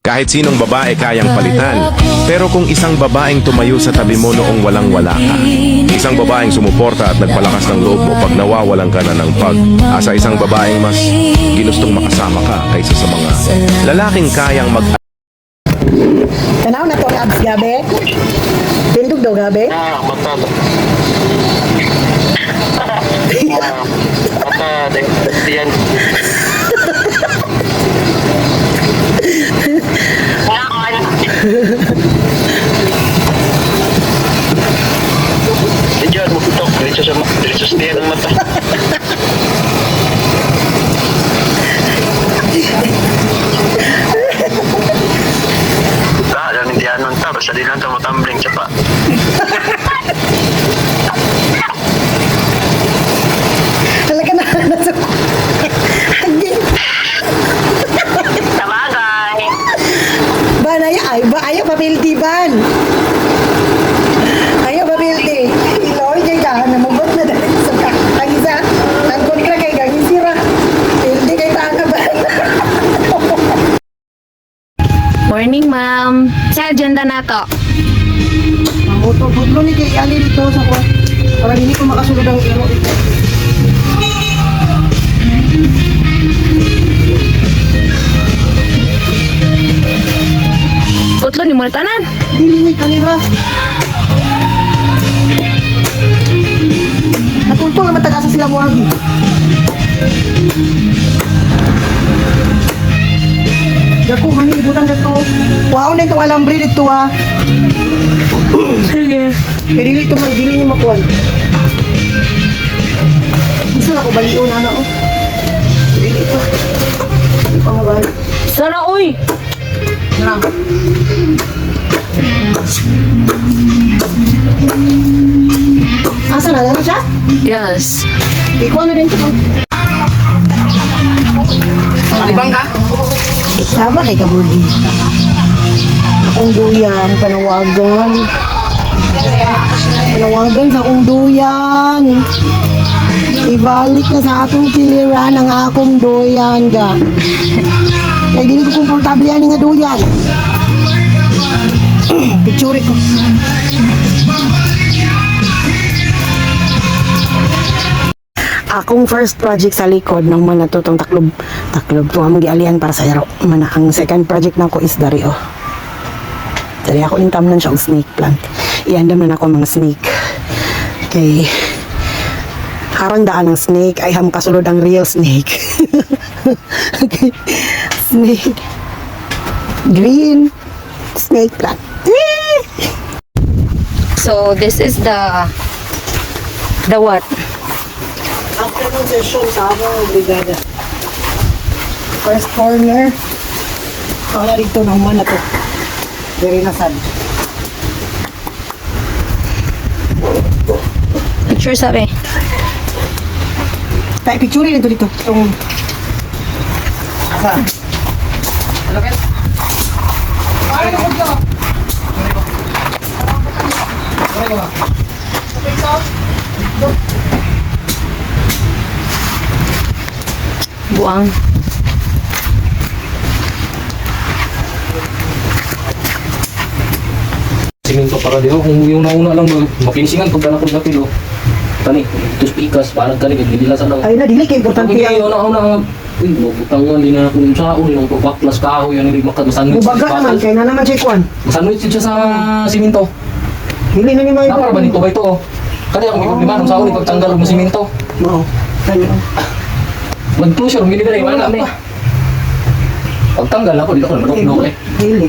Kahit sinong babae kayang palitan. Pero kung isang babaeng tumayo sa tabi mo noong walang-wala ka, isang babaeng sumuporta at nagpalakas ng loob mo pag nawawalan ka na ng pag-asa, isang babaeng mas ginustong makasama ka kaysa sa mga lalaking kayang Tanaw na to abs gabi. Tindog daw gabi. Mata yan. Diyan mo putok, diretso sa diyan ang mata. Lang hindi anon ta, basta di lang ta mo tumbling siya pa. Talaga na nasa. Sabagay. Ban ay ayaw papilti ban. Ayaw papilti. Iloy kay ka na magbot na dali sa ka. Ang isa, ang kontra kay gagin sira. Pilti kay tanga ban. Morning, ma'am. Sa agenda na to. Butlo ni kay Ali dito sa ko. Para hindi ko makasulod ang iro dito. Utlo ni mo tanan. Dili kanira. Nakulto nga matagasa sila mo lagi. Dako kami ibutan dito. Wow na itong alambre dito ah. Sige. Pero dili ito magdili niyo makuha. Gusto na ko baliw na oh. Dili ito. Hindi pa mabalik. Sana, uy! Na. Asa na lang siya? Yes. Ikaw na din ito. Alibang ka? Sama kay Kabudi. Akong duyan, panawagan. Panawagan sa akong duyan. Ibalik na sa atong kiliran ang akong duyan ga. Kaya di ko komportable yan nga duyan. Picture ko. Akong first project sa likod ng mga natutong taklob to ang magialian para sa yaro. Mana ang second project nako is dari oh. Dari ako ning tamnan siya og snake plant. Iandam na nako mga snake. Kay harang daan ng snake ay ham kasulod ang real snake. Okay. Snake. Green snake plant. So, this is the what? Afternoon session sa among brigada. First corner. Wala dito naman na to. Very nasad. Picture sabi. Tayo picture rin dito. Itong... Asa? Ano ka? Ay, ano ko? Buang. Siminto para di kung yung nauna lang makinsingan pag danakod na pilo. Tani, tus pikas parang kani hindi nila sa lang. Ay na, dili kay importante Pag yan. yung nauna uy, mabutangan din na kung saon yung baklas kahoy yan hindi makasandwich. Bubaga naman, kaya na naman siya kuhan. Sandwich siya sa siminto. Hindi na ni mga Napara ba nito ba ito? Kaya kung may problema nung saon pagtanggal ng siminto. Oo. Kanya. Mag-closure, hindi na rin wala kami. Pagtanggal ako dito ko na madukdok eh. Dili.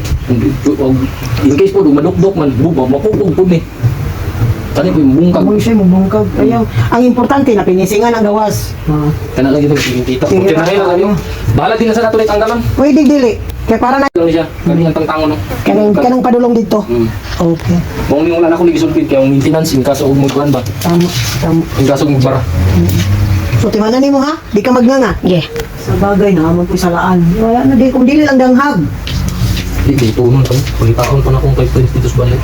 In case po, madukdok man, mapupog po ni. Tani po yung bungkag. Kamoy siya, mabungkag. Ayaw. Ang importante na pinisingan ang gawas. Kaya lang yung kita. Sige, Kaya na kayo. Bahala din na sa natuloy tanggalan. Pwede dili. Kaya para na Ano siya? Ganyan tangtango no. kanang padulong dito. Okay. Kung yung wala na akong ligisulpid kaya yung maintenance in kaso og magkuhan ba? Tama. Tama. In kaso og bara. So, timanan mo ha? Di ka magnanga. Yeah. Sa bagay na, amon ko salaan. Wala na di. Kung dili lang danghag. Di kay tunon pa. Kulitaon pa na akong 5 dito sa balay.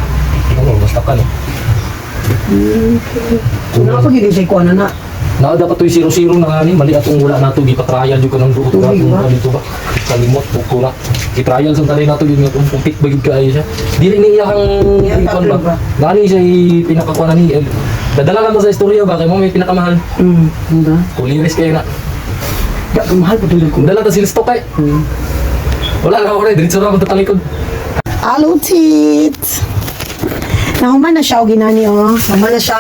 Ano, basta ka no. So, na ako hindi siya kuha na na. Naada pa to yung 0-0 na nga ni, mali atong wala na to, gipatrial yung kanang duot ka, kung ano dito ba, kalimot, ko na. Gitrial sa talay na to, yung kumpit bagid ka ay siya. Dili niya ang ipon ba? Nani siya pinakakuha na ni, dadala lang mo sa istorya ba, kaya mo may pinakamahal. Diba? Kuliris kayo na. Mahal pa tuloy ko. Kung dala ta sila stock ay. Wala ka oray, diretso na ako talikod. Hello, tit! Nahuman na siya o ginani, oh. Nahuman na siya.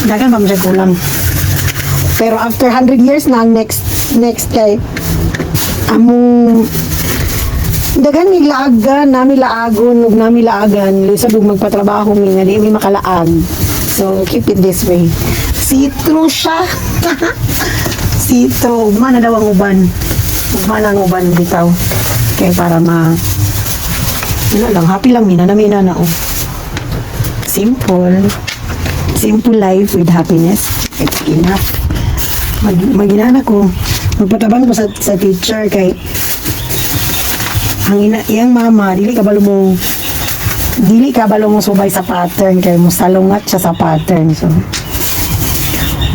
Dagan pa mo siya kulang. Pero after 100 years na ang next kay among dagan ni laagan, nami laagon, ug nami laagan, lisod ug magpatrabaho mi nga di mi makalaag. So keep it this way. Sitro siya. Sitro, ugma na daw ang uban. Ugma na ang uban bitaw. Kaya para ano lang, happy lang mina na oh. Simple. Simple life with happiness. It's enough. Maginana ko. Magpatabang ko sa teacher kay ang iyang mama, dili ka balo mo subay sa pattern kay mo salungat siya sa pattern. So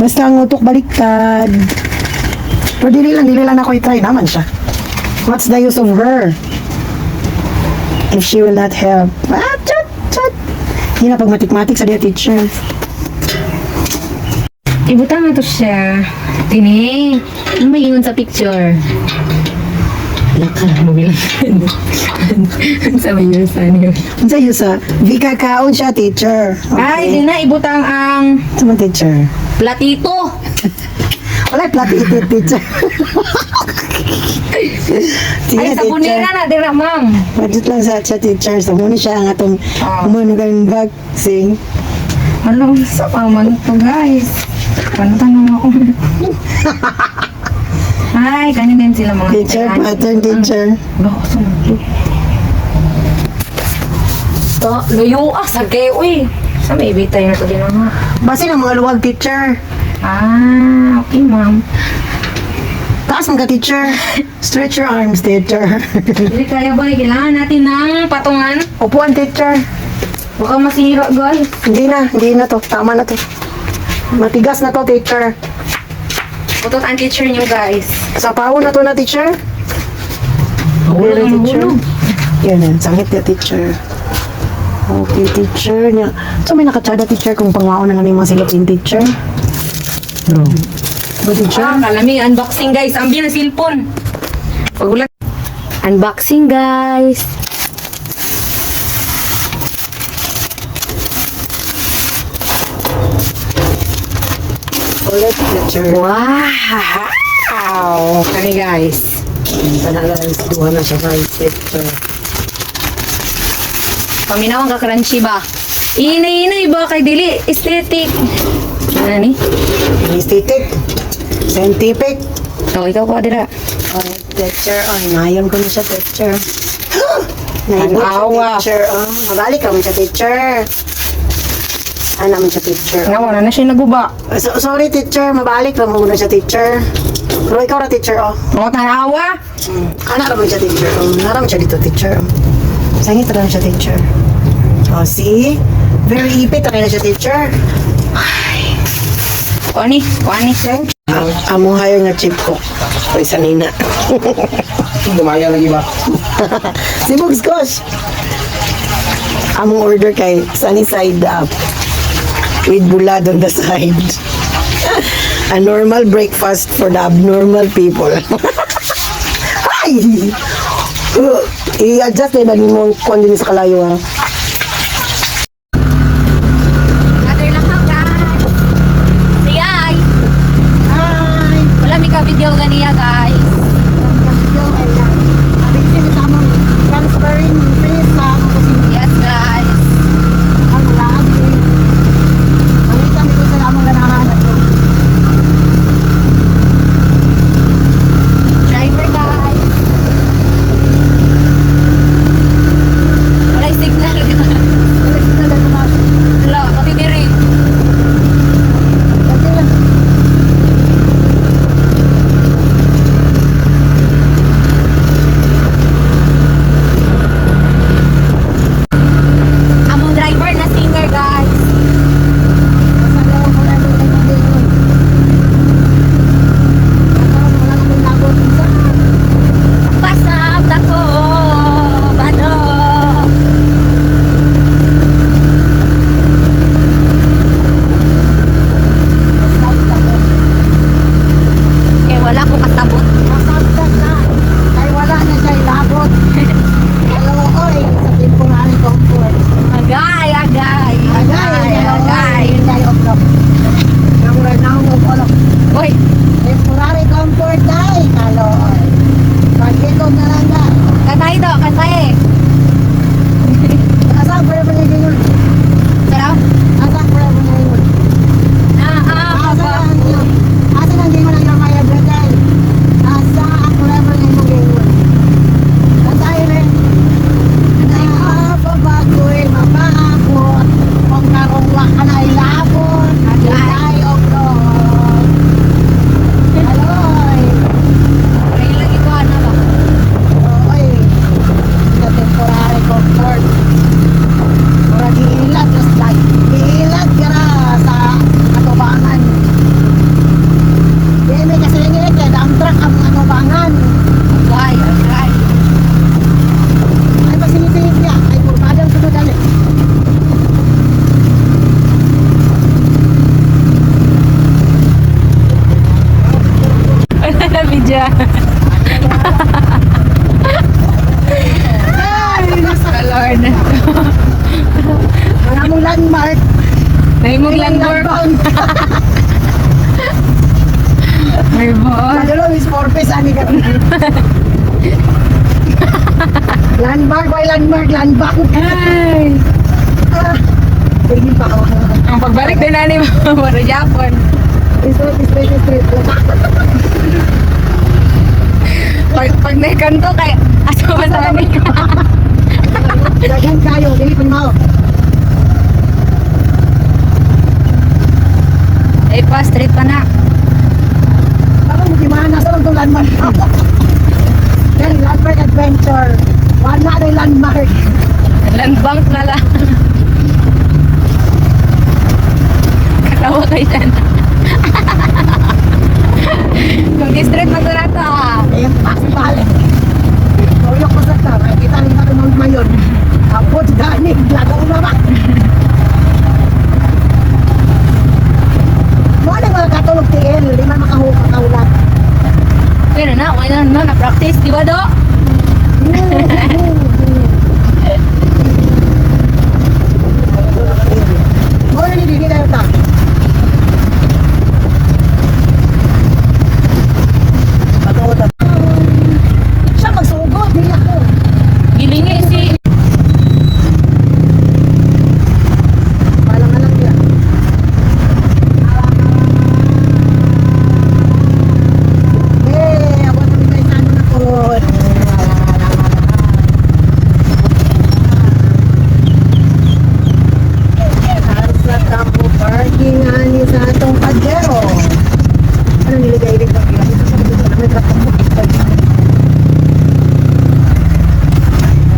basta ang utok baliktad. Pero dili lang ako i-try naman siya. What's the use of her if she will not help? Chat. Hindi na pag matik-matik sa dia teacher. Ibutang na to siya. Tini, ano may ingon sa picture? Lakal mo bilang. Sa may yun sa niyo. Unsa yun sa vikakaon siya teacher. Ay, di na ibutang ang Sama teacher. platito. Wala platito teacher. Sige Ay, sa bunira na, dira ma'am. Budget lang sa teacher. So muna siya ang atong umanugang vaccine. Ano, sa paman to guys. Tanong ako. Ay, ganyan din sila mga Teacher, pattern teacher. Bako sa mga to, luyo sa kayo eh. Sa may bitay na to din mga. Base ng mga luwag teacher. Ah, okay ma'am. Taas mga teacher. Stretch your arms teacher. Hindi kaya ba, kailangan natin ng patungan. Upuan teacher. Baka masira guys. Hindi na to. Tama na to. Matigas na to teacher. Putot ang teacher nyo guys. Sa pao na to na teacher. Okay na teacher. Yan yan. Sangit niya teacher. Okay teacher niya. So may nakatsada teacher kung pangwaon na namin mga silapin teacher. Bro. Ba teacher? Kalami, unboxing guys. Ambi na cellphone. Pagulat. Unboxing guys. Ulit teacher. Wow! Kani guys. Panalas, duha na siya guys teacher. Paminawang ka crunchy ba? Inay ba kay dili? Aesthetic. Ano ni? Aesthetic. Scientific. Oh, ikaw ko dira. Oh, teacher. Oh, inayon ko na siya teacher. Nayon ko Awa. siya teacher. Oh, mabalik ka mo siya teacher. Ano mo siya teacher? Nga na siya naguba. Sorry teacher, mabalik lang mo na siya teacher. Pero ikaw na teacher, oh. Mga tanawa. Ano naman siya teacher? Naram siya dito teacher. Sangit na lang siya teacher. Oh, see? Very ipit na siya teacher. Kuani. Amo hire nga chip ko. O isa nina. Dumaya lagi ba? Si Bugs Gosh. Among order kay sunny side up. With bulad on the side. A normal breakfast for the abnormal people. Ay! I-adjust din na mo kung din sa kalayo ha. Mother lang ka guys. Say hi. Hi. Wala may ka-video ganiya guys. Transferring face na Yes guys. ang lagi. Ang kami ko sa lamang ganahan at Driver guys. Wala yung signal Ay, boss. Ano is 4 pesos ani ka. Landmark, why landmark, landmark. Ay. Sige pa ako. Ang pagbalik din na ni Mara Japon. Straight. Pag naikanto kay asama sa amin. Dagan kayo, dili pa mo. Ay pa, straight pa na. Ako mo gimana sa itong landmark. Then landmark adventure. Wala na yung landmark. Land bank na lang. Katawa kayo dyan. Kung di-straight na ito to Ayan, pasi balik. Tuyok ko sa ta. Kita rin natin ng mayon. Kapot, ganig, lagaw na ba? Mga na mga katulog tiil. Di man makahulak. Pero na, wala na na-practice, di ba do? Mga na hindi tayo ta. Siya magsugod, hindi ako. Gilingi si... Palang alam niya. Ako na may sano na po. Halos na tampo parking ani sa atong padero. Ano niligay dito? May katampo.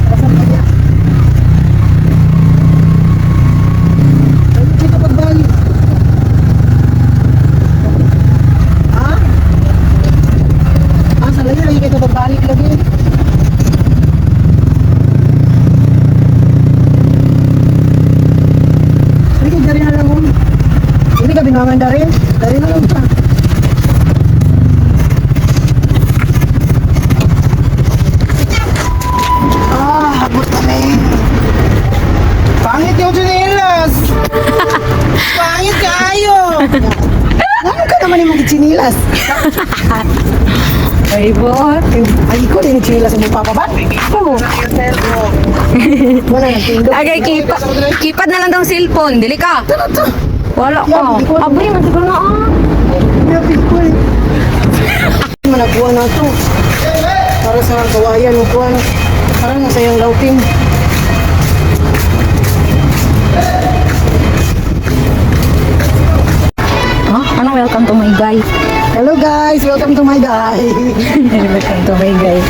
Pasang pa niya. Dito pagbalik. Ha? Sa lagi kita pagbalik lagi. Sige, dari na lang. Hindi ka binaman dari. Dari na lang pa. Habot kami. Pangit yung chinilas. Pangit kayo. Ano ka naman yung mga chinilas? Ay, boss. Ay, ko din yung chinilas mo papabat. Oo. Wala nang pindot. Agay, kipad na lang daw cellphone. Dili ka. Wala ka. Abay, matigal na Napit ko eh. Manakuha na to. Para sa kawayan mo kuha na. Parang nasa yung lauting. Ano, welcome to my guy. Hello guys, welcome to my guy. Welcome to my guy.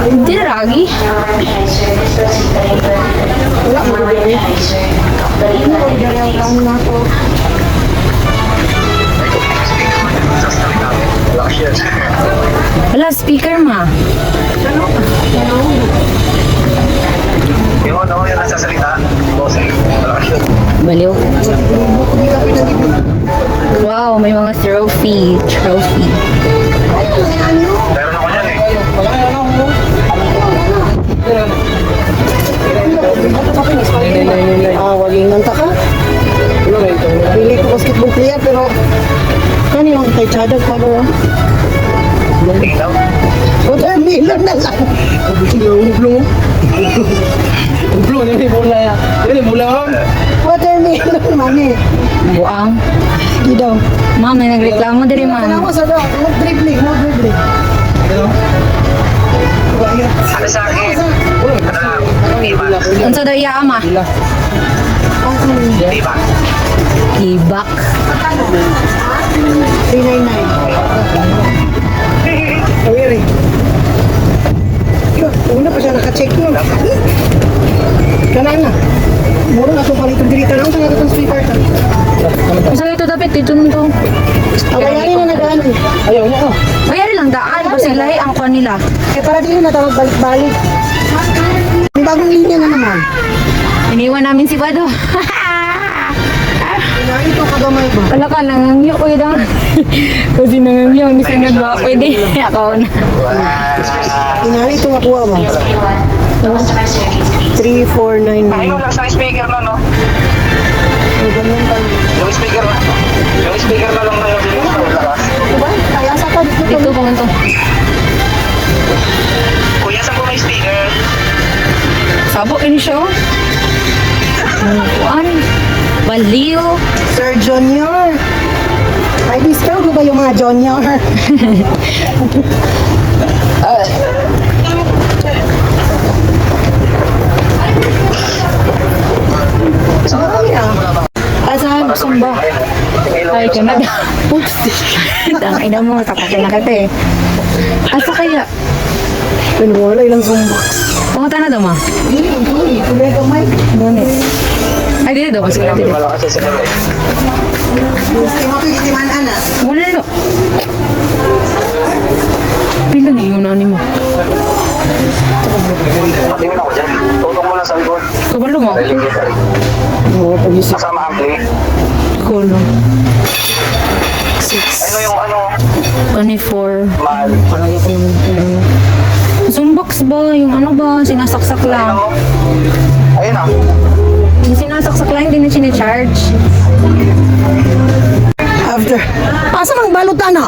Hindi na ragi. Wala mo ba yun? Ano ko dali ang kaon na to? Wala, speaker ma. Yung ano yung nasa salita, bossing. Baliw. Wow, may mga trophy. Meron ako dyan eh. Walingan ta ka? Pili ko basketball player pero kanino ang taytsadag pa ba? Tingnan. Watermelon na lang. Watermelon mani. Buang. Di daw. Ma'am, may nagreklamo diri Ano man. ko sa daw? Mag-dribbling. Ano sa akin? Ano lang? Iba. Unsa daw iya ama? Iba. Ibak. 399. Awiri. Una pa siya naka-check mo. Kanana. Mura na itong palitong dirita lang. Saan natin speaker ka? Unsa ito dapat dito nito? Awayari na nag-ano. Ayaw niya oh. Mayari lang daan kasi lahi ang kwan nila. Eh para din na tawag balik-balik. May bagong linya na naman. Iniwan namin si Bado. Ito kagamay ba? Wala ka, nangangyo ko yun. Kasi nangangyo, hindi siya nagwa. Pwede. Ako na. Inari ito makuha mo. 3499. Ayun lang sa speaker na, no? Ganyan tayo. Yung speaker na lang na yung ba? Kaya sa ka dito. Dito ko to. Kuya, saan po may speaker? Sabo ini siya. Kuan. Baliw. Sir Junior. May discount ko ba yung mga junior? Marami ah. Asan? Sumba. Ay, kanada. Oops. Ang ina mo, tapos na kita eh. Asa kaya? Pinwala ilang sumba. Pumunta na daw ma. Tuloy ka, Mike. Ngunit. Ay, dito daw. Kasi dito. Malakas sa sila. Wala na. Pila na yung nani mo. Patingin ako dyan. Tutong mo lang sa likod. Kabalo mo. Oo, pag-isip. Kasama ang play. Kulo. Ano yung ano? 24. Mahal. Zoombox ba? Yung ano ba? Sinasaksak lang. Ano? Ayun ah. Yung sinasaksak lang, hindi na sinacharge. After. Asa mang balutan na?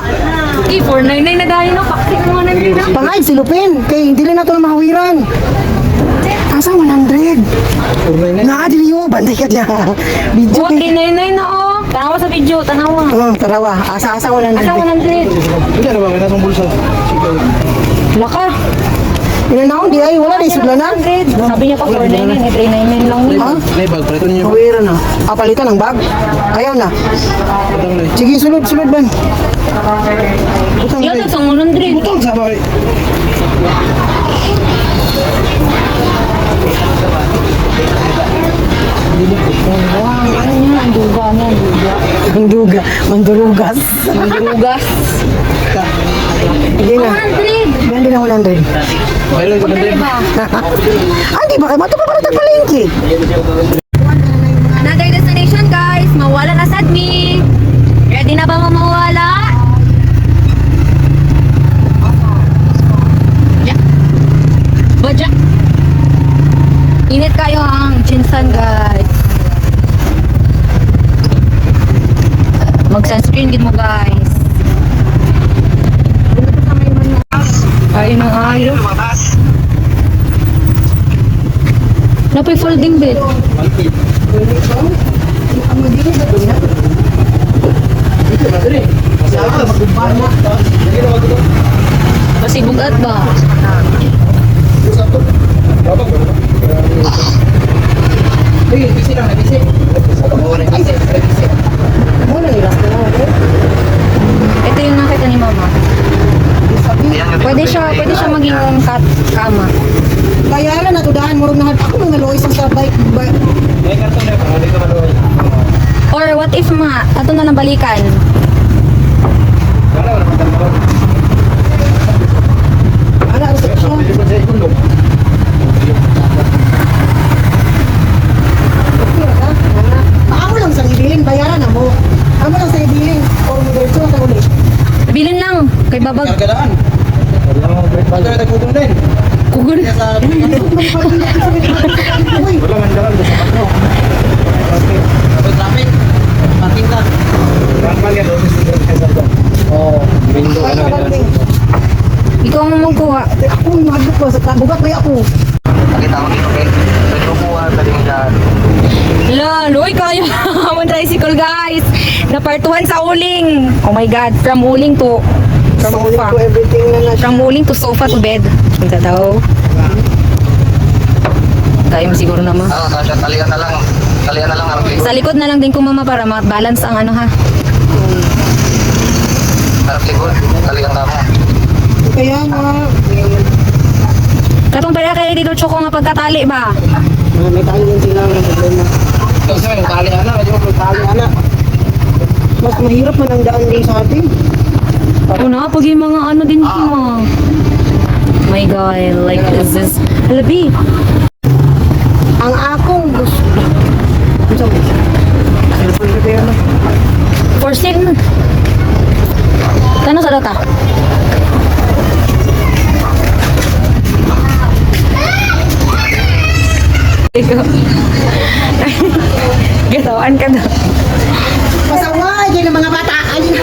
Eh, 499 na dahil no? Pakti mo nga nandito. Pangay, silupin. Kay hindi rin nato na mahawiran. Asa 100? Nakadili yun. Bantay ka dyan. Video Oh, kay... 399 na oh. Tanawa sa video, tanawa. Tarawa. Asa 100. Asa 100? Hindi na ba, may nasong bulsa. Laka. Inanaon di ay. Wala di sudlanan. 100. Sabi niya pa 499 eh, 399 lang yun. Ha? May bag, preto niyo. Mahawiran na. Palitan ng bag. Ayaw na. Sige, sulod ban. Utang Yan, kay. isang 100. Utang sa bakit? Ano niya, ang duga niya, ang duga. Ang duga. Mandurugas. Ang dugas. Hindi na. 100! Ganda na 100. Pagdali ba? Hindi ba? Mato pa para tagpalengke. Another destination guys, mawala na sadmi. Ready na ba mawala? Yeah. Baja. Init kayo ang Chinsan guys. Mag-sunscreen din mo guys. Ay, nang ayaw. Lumabas. Napoy folding bed. Pasibugat ba? Muna ilas na lang. Ito yung nakita ni mama. Pwede siya maging kama. Bayaran na to daan. Murag na ako mga lois sa bike. Or what if ma, ato na lang balikan. Ana, ano siya? Amo lang sa ibilin, bayaran na mo. Amo lang sa ibilin. O diretso sa uli. Bilin lang, kay babag. Kugun. Uy, Ikaw ang magkuha. ako yung mahagod ko sa kabugat may ako. Nakita ko dito kay. Pwede ko kuha ka din dyan. Laloy kayo. Amon tricycle guys. Napartuhan sa uling. Oh my god, from uling to Saulit sofa. ko everything na na. From uling to sofa to bed. Punta daw. Tayo mo siguro naman. Oo, kasya. Talian na lang. Talian na lang ang likod. Sa likod na lang din ko mama para ma-balance ang ano ha. Harap likod. Talian ka mo. Kaya nga, Katong pala kayo dito Choco nga pagkatali ba? may tali din sila ng problema. Kasi may tali na, medyo may tali na. Mas mahirap man ang daan din sa atin. Una, pag yung mga ano din ko my god, like is this labi? Ang akong gusto. Ano sabi? Cellphone repair na. For sin. Kano sa data? Ikaw. Gatawan ka na. Pasaway, yun ang mga bata. Ayun.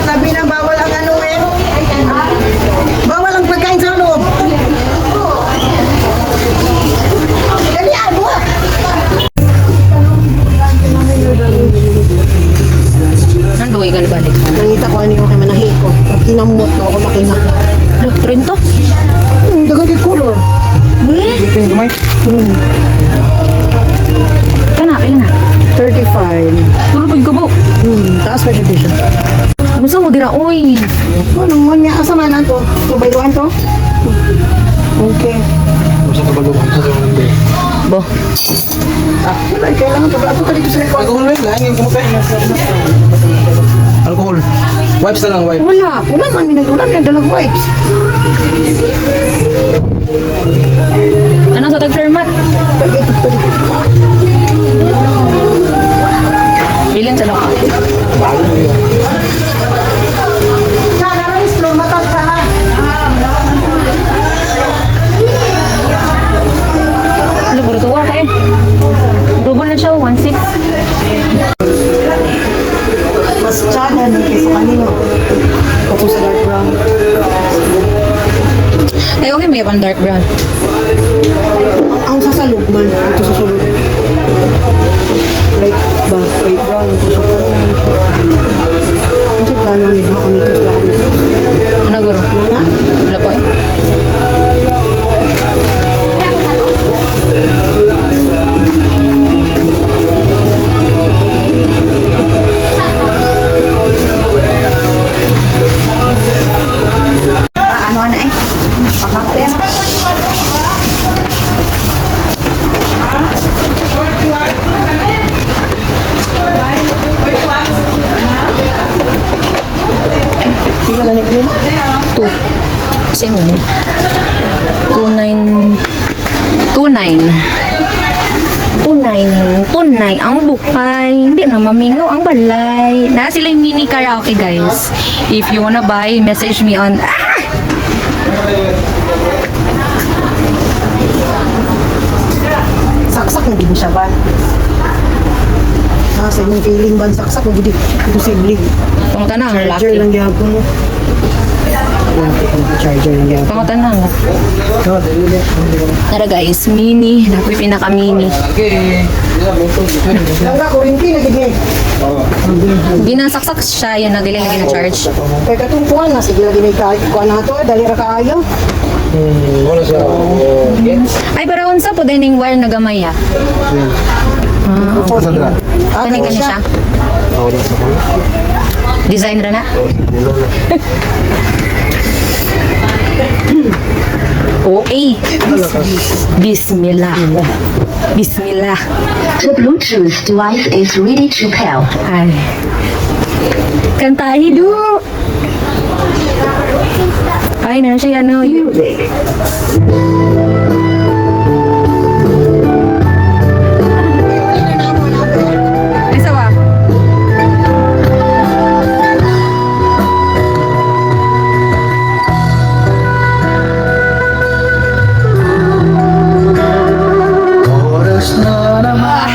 Sabi na bawal ang ano eh. Bawal ang pagkain sa loob. Dalian mo! Nanduwi ka balik. Nangita ko ano yung kay manahi ko. Pag kinamot ko ako makina. Rin to? Dagan yung color. Kana, kailan na? 35. Puro pag gabo. Taas pa siya. Gusto mo dira, uy. Ano man niya asamanan to? Tubayluan to? Okay. Masa ka bago ang sa Bo. Wala, kailangan pa ba? Ako ka dito sa record. Alcohol wait lang, yung kumutay. Alcohol. Wipes na lang, wipe. Wala. Wala man, minag-ulam na dalag wipes. Ano sa tag-fermat? Bilin sa loob. Ano, puro tuwa ka eh. Double na siya, 1.6. Mas tsaga na kaysa kanino. Tapos sa dark brown. Ay, okay, may pang dark brown. Ang sasalog man, ito sa sulog. Light ba? Light brown, ito sa brown. Ang sa plano nito ako nito sa ako nito. Ano, guro? Mga? Wala po eh. Ano na eh? Pakakaya na. Sige na nito. Same yun. 29. 29 ang bukay. Hindi na mamingaw ang balay. Na sila yung mini karaoke, guys. If you wanna buy, message me on... Saksak na din siya ba? Sa inyong feeling ba? Saksak na din. Ito sibling. Pangutan na ang Charger laki. lang gyapon mo. Charger lang gyapon. Pangutan na ang laki. Tara guys, mini. Napoy pinaka-mini. Lang ka, kurinti na gini. Ginasaksak siya, yan na dili lagi na charge. Kaya katungkuhan na, sige lagi na ikakuha na ito. Dali ra kaayo. Wala siya. Ay, pero unsa po din yung wire na gamay ah. Sandra. Kani kani siya. Wala sa ko. Design ra na. Okay. Bismillah. Bismillah. The Bluetooth device is ready to pair. Ay. Kantahi do. Ay, na siya ano. Isa ba? Oras na naman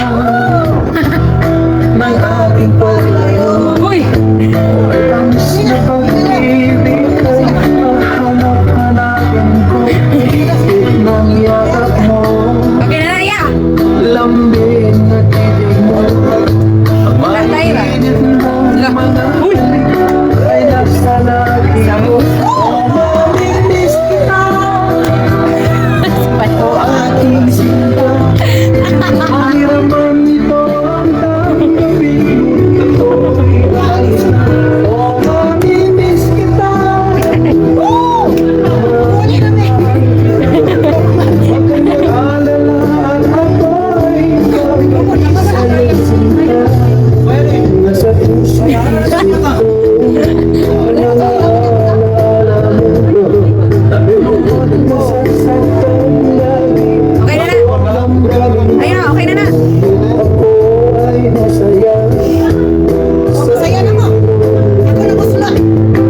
ng ating paglayo. Uy! Ay tamis na pag-ibig ko. Hanap-hanapan ko. Ng yakap mo. Okay na na, ya! Lambing na titig mo. Ang Tatay ba? mainit ng mga ay nasa lagi mo. Oh, mamimiss kita. O aking sinta. Mahiraman ito ang pag-ibig mo. Oh, mamimiss kita. Huwag kang mag-alala at ako'y sa'yo sinta. Nasa puso ko. Wala na alala mo. Lungkot na sasaktan lagi. Okay na na! Ayun na, okay na na! Ako ay masaya. Masaya na mo. Ako na busla.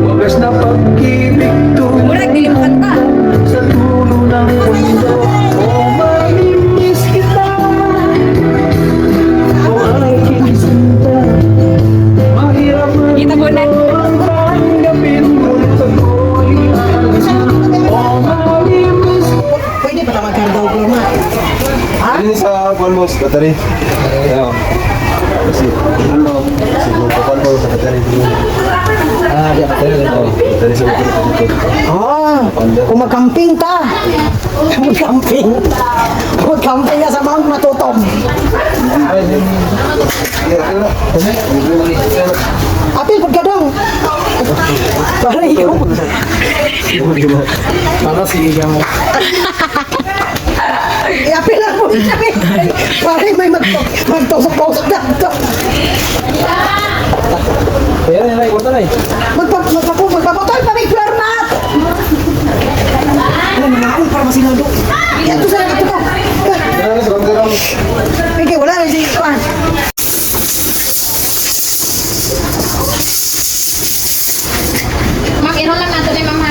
Wagas na pag-ibig Murag, dili mo kanta. sa dulo ng mundo. Oh, mamimiss kita. Kung magkamping ta. Magkamping. Magkamping ka sa Mount Matutom. Apil, pagkadong. Para ikaw. Para si Igang. Apil lang po. Para may magtusok-tusok na ito. Ayan, yan, iwata na eh. Magpaputol pa may floor mat. Ano na ako para masinado. Yan to sa ito ko. Okay, wala na si Kwan. Mag-iro lang nato ni Mama.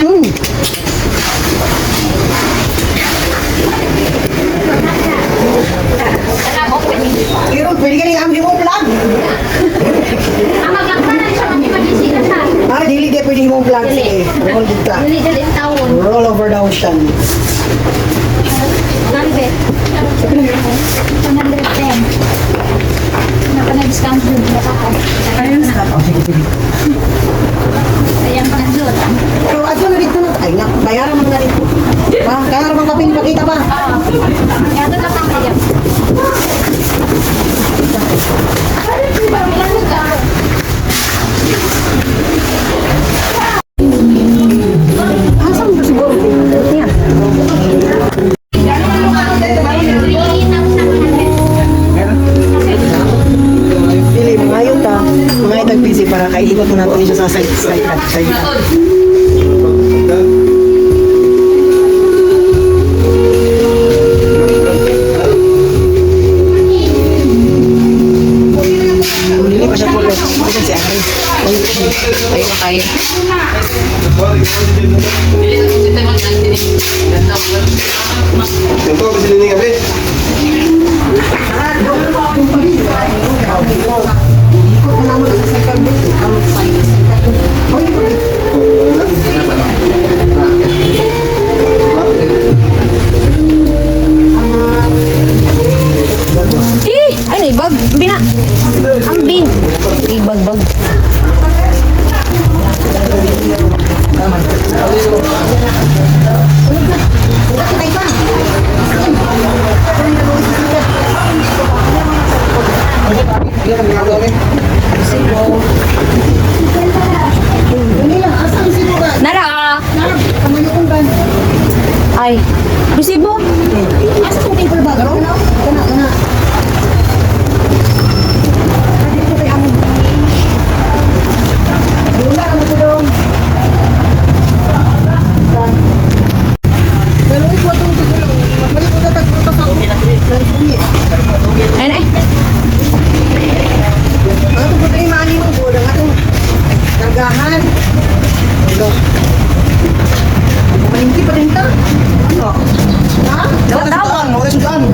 Pero pwede ka rin ambil mo vlog. Ang magkakaroon siya mag-imagine siya. Ah, dili di pwede mo vlog. Sige, roll dito. Dili taon. Roll over the ocean. Gambe. 110. Napana-discount din baka. Ayun na. Ayan pa doon. Pero ato na dito na. Ay, bayaran mo na dito. Pa, kaya naman kape ipakita pa. Kaya doon lang tayo. Asan mo siguro? Yan. Dili, mga ayun ta. Mga itag busy para kaiikot mo natin siya sa side. Dili pa siya po. Kasi si Ari. Ayun na kayo. Ano ibag? Bina. Ambing. Ibag-bag. Nara. Ay. Resibo? Asa kung paper bag? Kana. Wala ka na po doon. Pero ito itong tigulong. Mali ko na tagputas ako. Ay, ay. Ang ito po rin mani mo po. Ang atong nagahan. Ito. Malingki pa rin ta. Ano? Ha? Daw. Oras daan.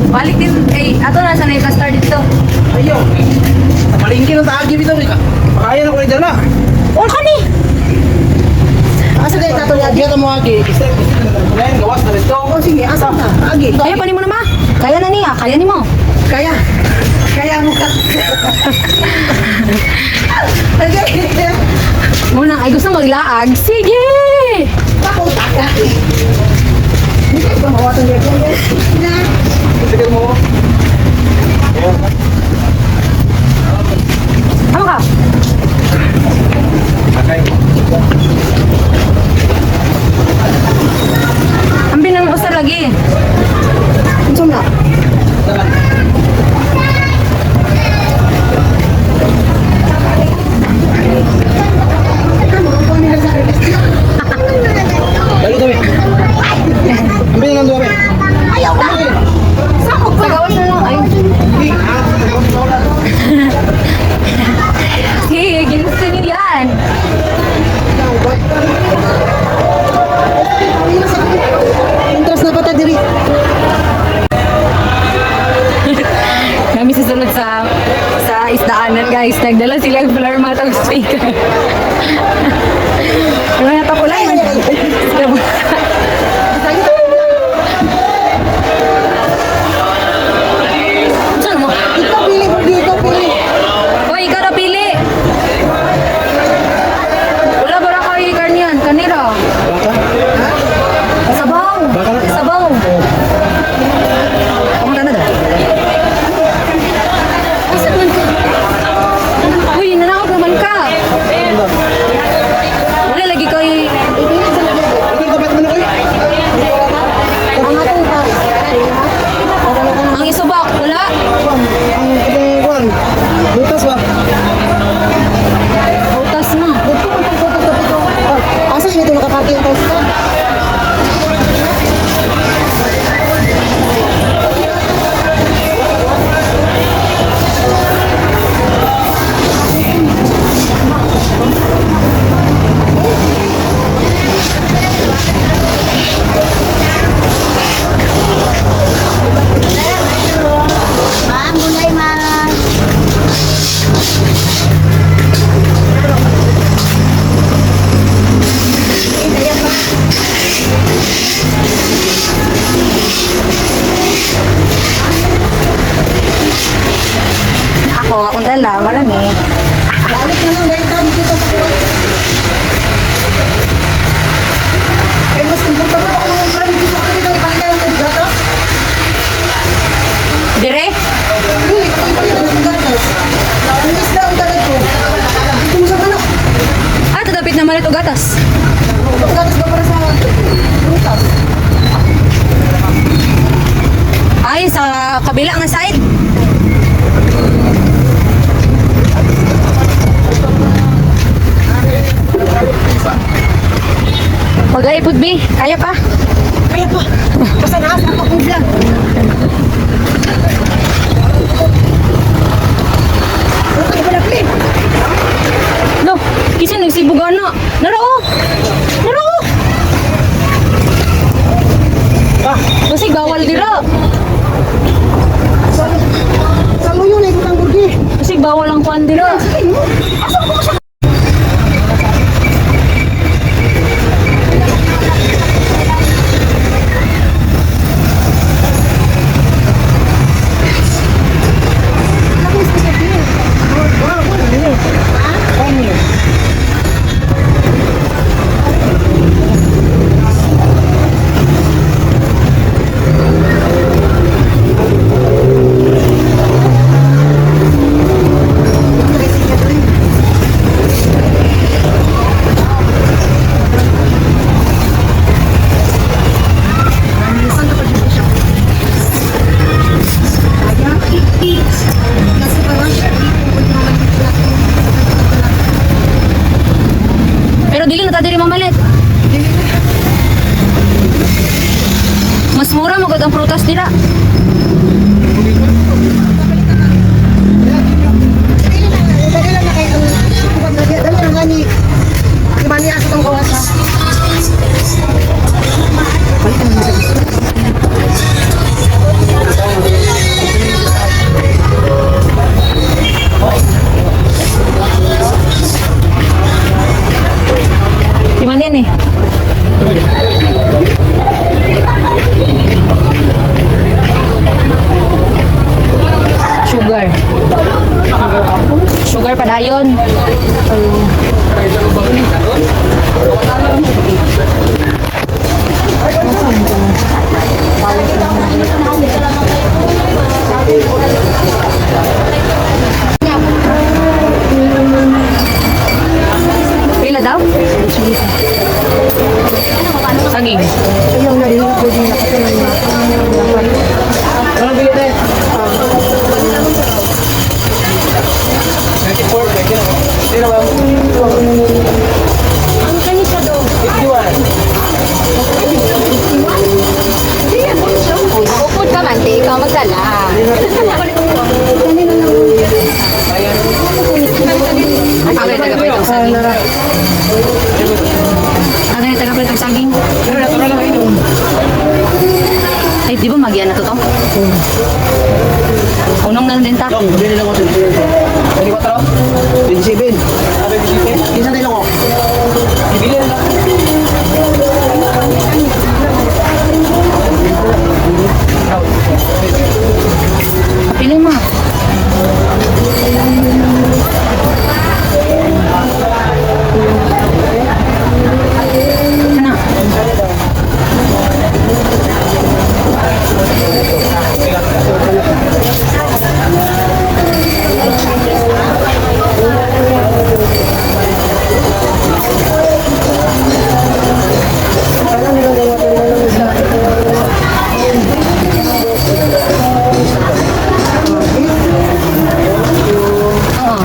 Balik din. Eh, ato na sa na-star dito. Ayaw. Malingki ng taagi bitaw ka. Makaya na ko ni dala. Oh, kani. Asa kayo tato niya? Kita mo agi. Lain gawas na dito. Oh, sige. Asa na? Agi. Kaya pa ni mo na ma. Kaya na niya. Kaya ni mo. Kaya. Kaya mo ka. Okay. Muna, ay gusto maglaag. Sige! Bakit taka? Hindi ka ba mawatan niya dyan? Na. Sige mo. Ano ka? Okay. Ang binang usa lagi. Ano na? Lalu kami. Ambil ng dua kami. Ayaw na! Sakot pa! Tagawan na lang. Ay. Sige, ginusto niyo yan. Interest na pata diri. Kami susunod sa isdaanan guys. Nagdala sila yung floor mat of speaker. Ano na tapulan? Ikaw Ako, akong dala, marami. Balik na lang, dahil dami dito sa kuwan. Kaya mas komportable ako ng marami dito sa kanila, ipalit ng gatas. Dire? Hindi, ipalit ng gatas. Ang isda ang dalag ko. Dito mo sa manok. Ah, tatapit naman ito gatas. Gatas ba para sa prutas? Ay, sa kabila nga side. Mag-aipod, B. Kaya pa. Kaya pa. Basta naasa ako kong vlog. Ano ba na, Clip? No, kasi nagsibugan na. Narao! Narao! Kasi bawal dira. Saan mo yun? Ikot ang burgi. Kasi bawal ang kuan dira. Pero dili na ta diri mamalit. Mas mura mo ang prutas dira. Dali lang na kayo. Dali lang nga ni. Imani asa itong gawas ha. Di man yan eh. Sugar. Sugar padayon. Pila daw? Saging. Yung narinig ko din nakatuloy na. Ang kanisa daw. Upod ka man, di ikaw magdala. Agay taga pa itong saging. Agay taga pa itong saging. Ay, di ba magian na to to? Unong na din ta. Pili mo. Ano? Oo.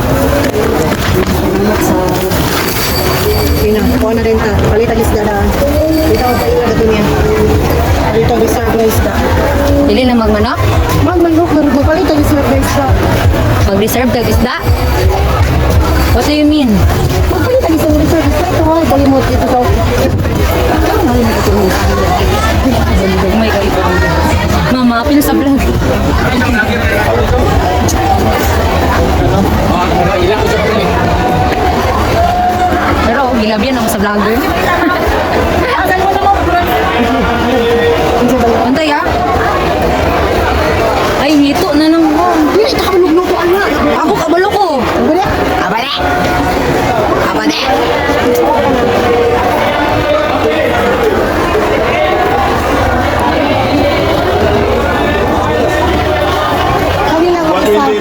Kuha na rin ta. Palitan isda na. Dito ako paila na ito niya. Dito ang isda na isda. Dili na magmanok? Magmanok na rin. Palitan isda na isda. Mag-reserve tag isda? What do you mean? Magpalitan isda na isda. Ito ay kalimot dito daw. Oh my God. Mama, pila sa vlog. sa vlogger. Antay ah. Ay, hito na nang mo. Dili ta kabulog ko ana. Ako kabalo ko. Abala. Abade. Abade. Kami lang ako isa.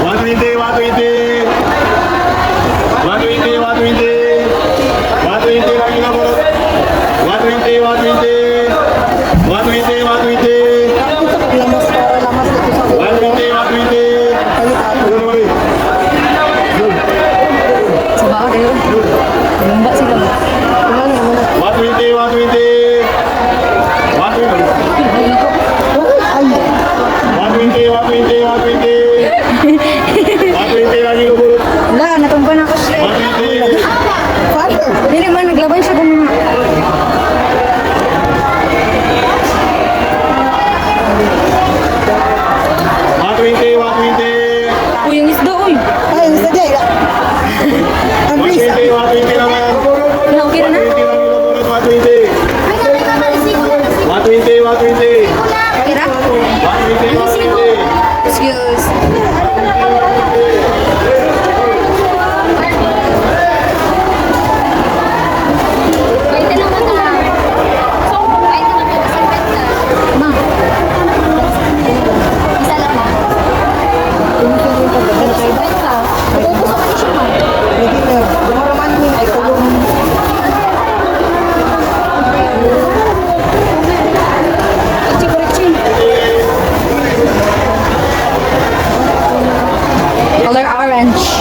120, 120. 120, 120. 120 lagi na po. 120, 120. 120, 120. Lamas dito sa 120, 120. Sa baka kayo. Lumba sila. 120, 120. 120. Ay, 120, 120, 120. 120 lagi na po. Wala, natumpa na ako siya. 120. father. Hindi man, naglaban siya kung mga... Uy, yung isda, uy. Ay, ang sada. Ang please. Na, okay na na. Okay na? Excuse. Ma. Pwede na. Dumaraman mo ay kulong. Color orange.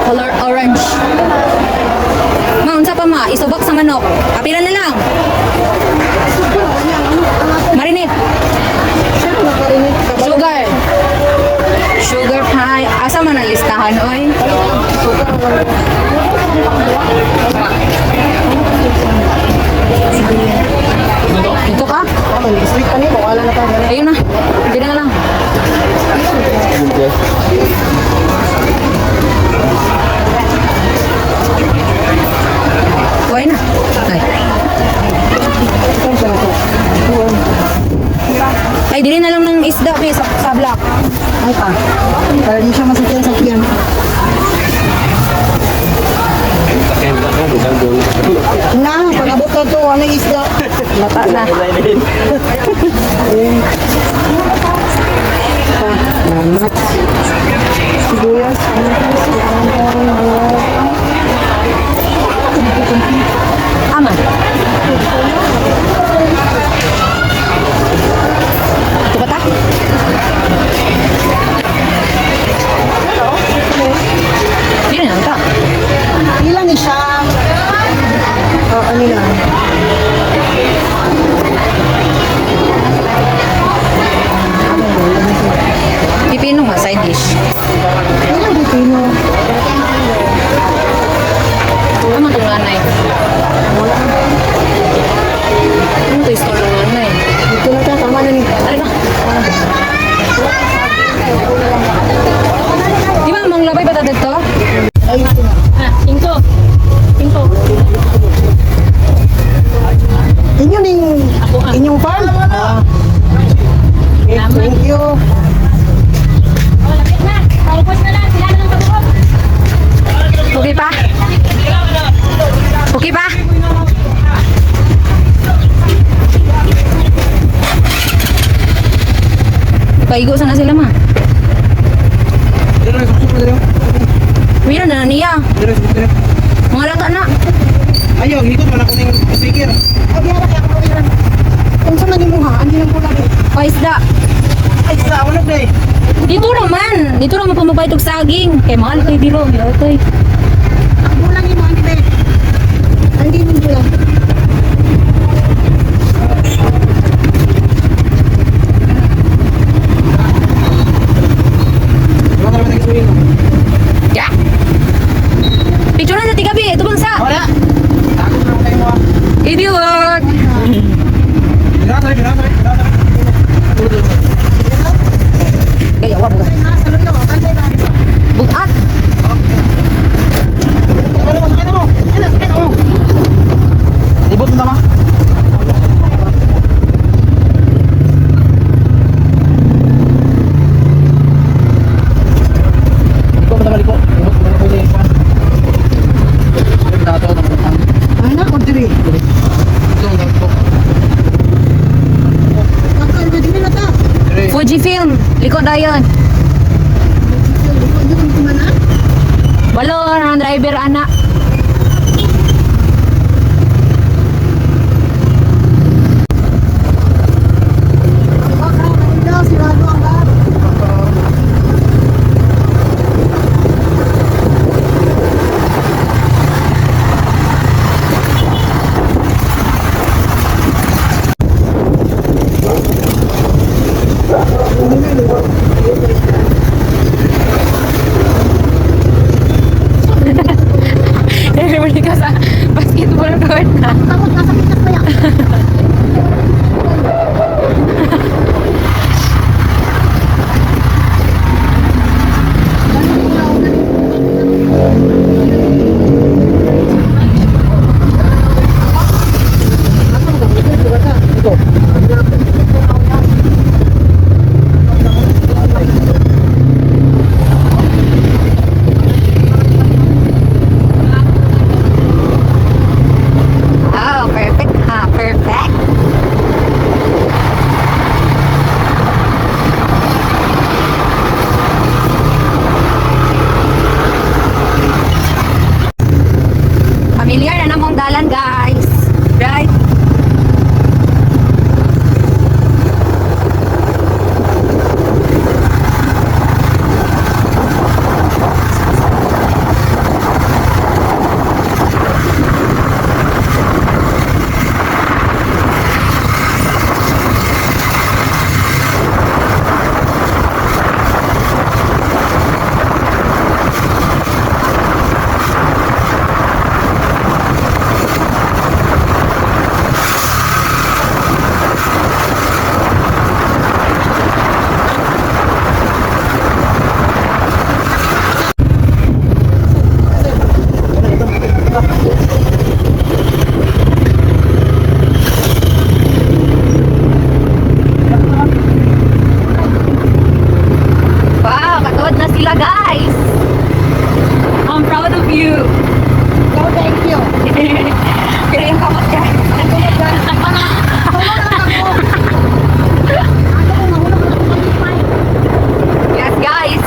Color orange. Ma, unsa pa ma? Isubak sa manok. Kapila na lang. Marinate. Sugar. Sugar pie. Asa man ang listahan, oy? Ito ka? Street pa niyo. Wala na tayo. Ayun na. Pwede na lang. Kuhay na. Ay. Ay, dili na lang ng isda, be, sa black. Ay pa. Para di siya masakyan sa tiyan. Na, pag-abot ka to, ano yung isda? Mata na. Salamat. Sibuyas. Aman. Ito ba ta? Hindi na ta. Ilan ni siya? Ano lang? Pipino nga, side dish. Ilan di pino? Ano itong nanay? Ano ito yung store ng nanay? Dito na ta, tama na ni. Ano ba? Di ba mong labay ba dito? Ay, ito na. Pinto. Pinto. Inyo ning inyong farm? Thank you. Okay pa? Okay pa? Paigo sana sila ma. Mira na niya. Mga lata na. Ayaw, ikot man ako ng speaker. Abi ara kay ako ilan. Kung sa nang imuha, andi lang pula ni. Paisda. Ay, sa wala day. Dito naman. Dito naman pumabay itong saging. Kay mahal kayo dito. Itoy. Ang bulang imo andi be. Andi mo bulang. Wala ka naman nag-swing. Ya. Picture na sa tigabi. Ito bang sa? Wala. Takot na ako kayo mo. Idiot. Binatay. Kaya wag ka. Bugat. Ano mo? yun? Walo, ang driver, anak. Balik ka sa basketball court na. Takot nasa pitas pa yan. Oh, perfect ha, perfect. Familiar na namang dalan, guys. Right? Wow, katuwad na sila, guys. I'm proud of you. Oh, thank you. Kaya yung kamot, guys. Yes, guys.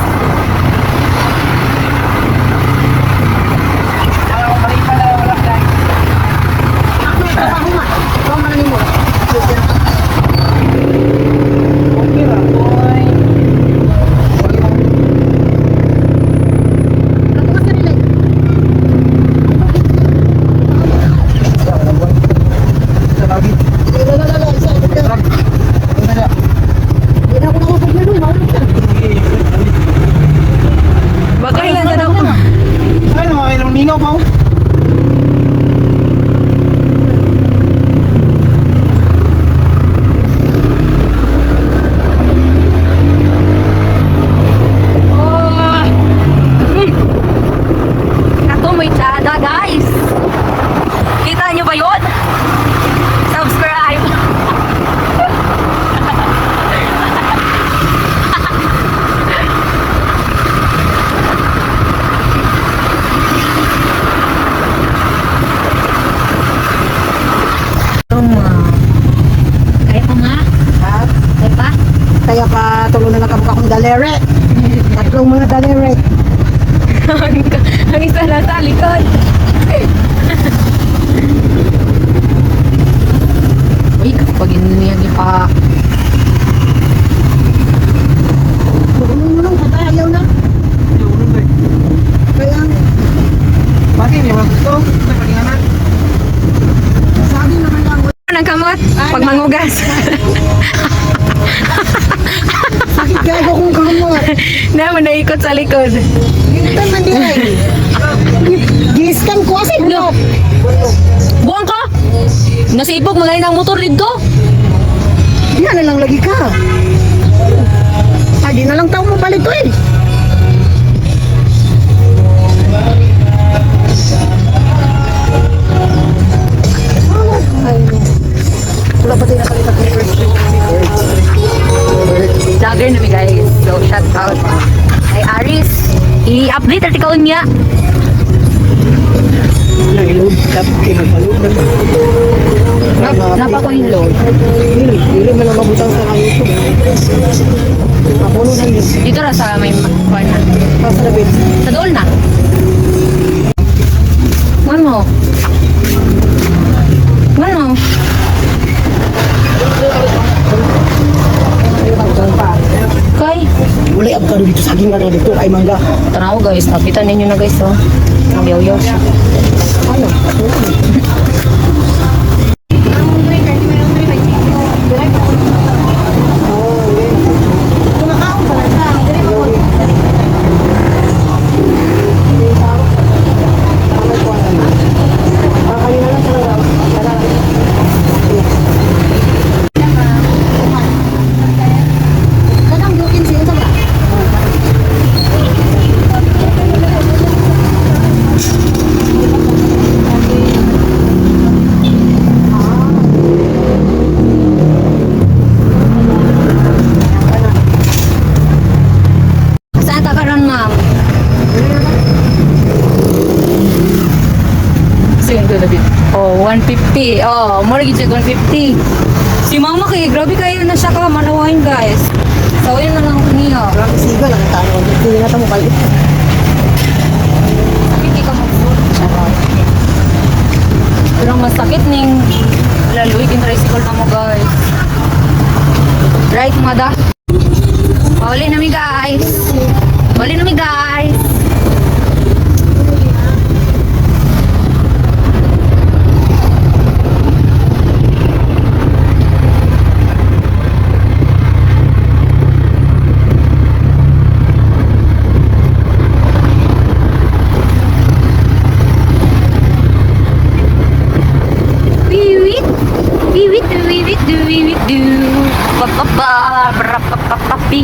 Baka ilan na daw. Ay, mga ilang linaw pa. Oh. Ito may tsada, guys. Kita nyo ba yun? Subscribe. Kaya pa nga? Kaya pa? Kaya pa tulo na nakabuka kong dalere. Tatlong mga dalere. Ang isa na sa likod. Uy, kapag niya pa. Bulong-bulong, patay, ayaw na. Kaya, Bakit? Yung mga gusto? Ay, palinganan. sabi naman lang, Ng kamot, pag mangugas. sakit gago kong kamot. Na mo naikot sa likod. Ito man di ay. Giskan ko kasi No. Buang ka! Nasipog mo na ng motor dito. Yan na lang lagi ka. Ay, di na lang tao mo balik to eh. Ay, wala pa din nakalipat ng first week. Vlogger na mi guys. So, shout out. Kay Aris. I-update article niya. Nag-load. Tapos kinagpaload na. Napa ko yung load. Dili man ang mabutang sa kayo ito. Kapuno na yun. Dito ra sa may kuwan na. Pasa na bit. Sa doon na. Ano? Ano? Kay, Wala abkado dito sa aking ano dito. Ay mangga. tanaw guys, napitan ninyo na guys, oh. Nagyaw-yaw siya. Ano? Saan ka karon, ma'am? Sige, David. Oh, 150. Oh, mortgage at 150. Si mama kay, grabe kayo na siya ka, malawain guys. Sawayin na lang niya. Grabe siga lang tayo. Hindi na ito mo kalit. Hindi ka mag-food. Pero ang masakit ning laluig yung tricycle na mo guys. Right, mada? Uli na mi guys. Uli na mi guys. Wiwit, wiwit, wiwit, wiwit, do. Ba ba ba, bra pa pa pa pi.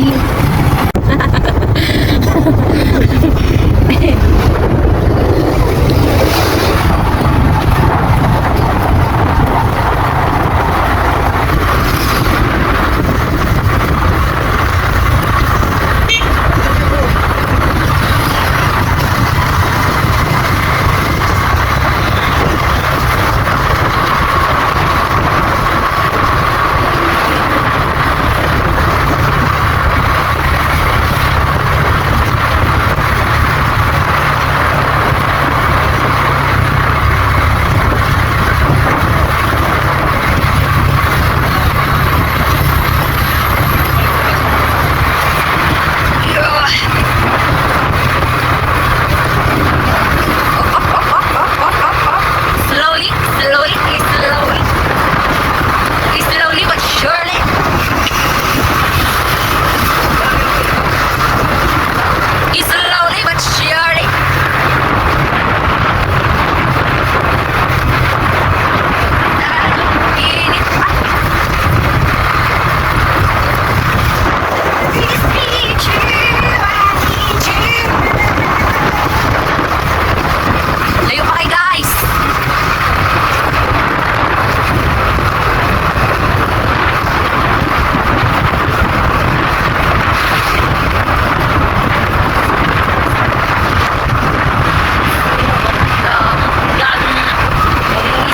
Slowly, slowly, slowly. Slowly but surely. Slowly but surely. Init pa. Layo pa kayo guys.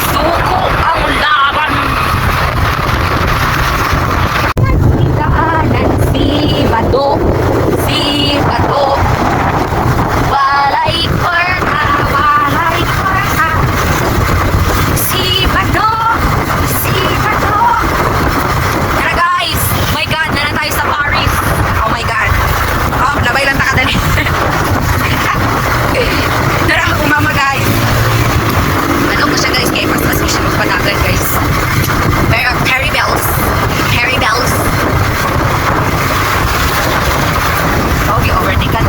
Isuko ang laban. Daanan si Bato, si Bato. Balay Korta, Balay Korta. Si Bato, si Bato. Tara guys, my God, na tayo sa Paris. Oh my God. Oh, labay lang takadali. Tara, umama guys. Ano ko siya guys, kaya mas siya magpanagal guys. Pero carry bells. Carry bells. Okay, overtake ka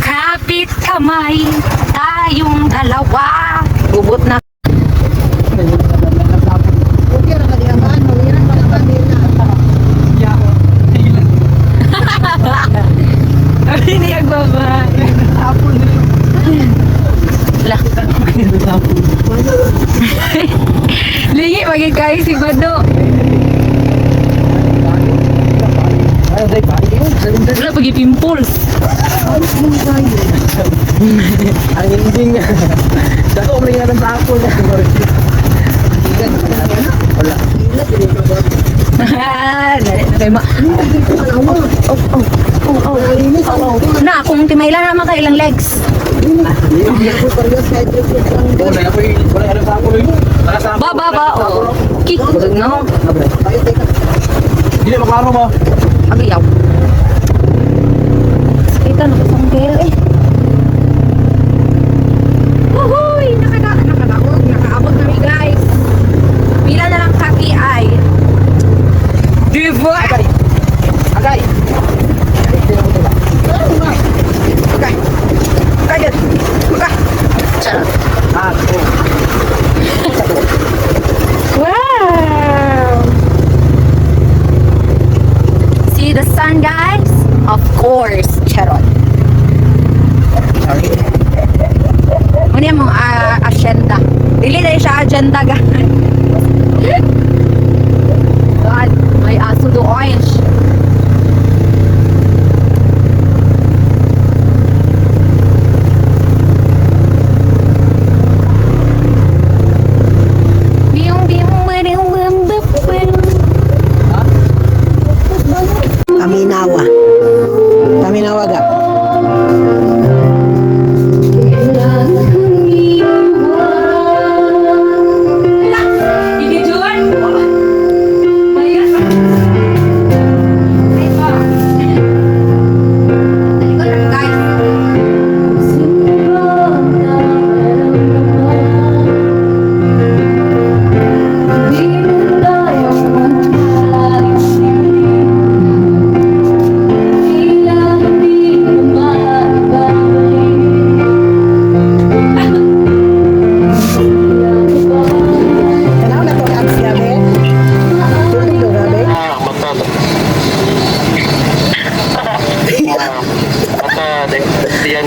Kapit kamay, tayong dalawa. Bubot na. Abi niya baba. Lah. Lingi magigay si Bado. Wala pagi pimples. Ang ending nga. Dako mo nga ng tapo na. Wala. Na, kung timayla naman ka ilang legs. Ba, oh. Kik, no? Hindi maklaro mo. Agayaw. Kita na isang girl eh. Uhuy! Nakaabot kami guys. Pila na lang kaki ay. Diba? Agay. Agay. Agay. Agay. Charot. Wow! See the sun guys? Of course, charot. Muna yung agenda. Dili na siya agenda guys. God, may aso doon. Paminawa. Paminawa ga. Tanaw na to abs gabi. Tulog do gabi. Yan.